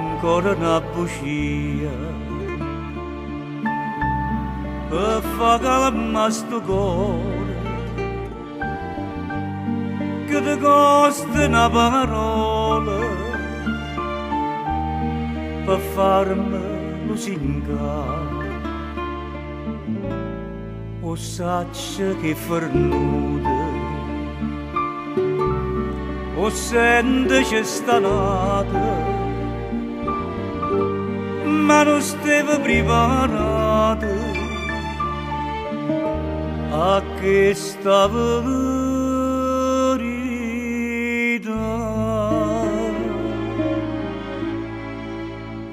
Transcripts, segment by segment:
ancora una bugia per far calmare sto cuore che ti costa una parola per farmi lusingare. O saccia che fornuta o sente c'è stanata ma non stava preparata a questa verità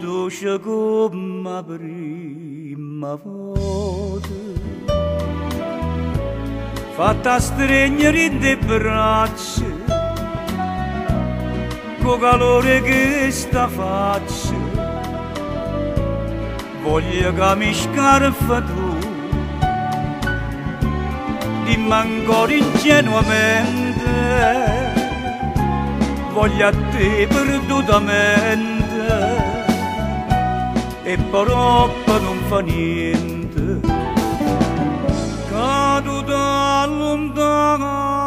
dolce come la prima volta fatta stregnere in te braccia con calore che sta faccia voglio che mi scarfa tu dimmi ancora ingenuamente voglio a te perdutamente e però non fa niente caduta allontanami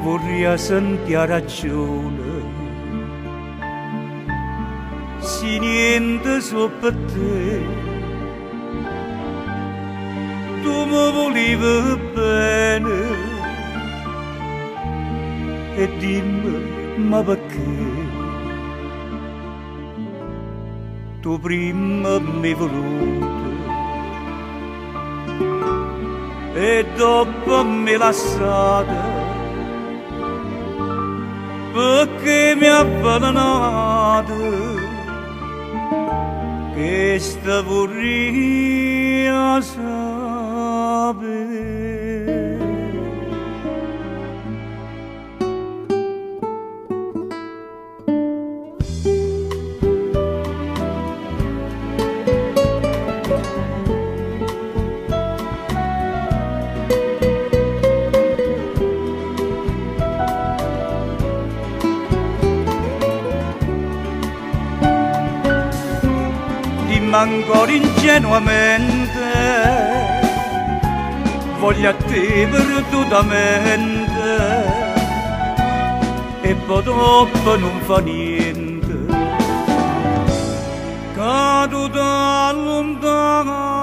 vorrei sentire ragione se niente so per te tu mi volevi bene e dimmi ma perché tu prima mi hai voluto e dopo mi hai lasciata perché mi ha avvelenato che sta vorrei sapere. Ma ancora ingenuamente voglio a te perdutamente e poi dopo non fa niente caduta lontana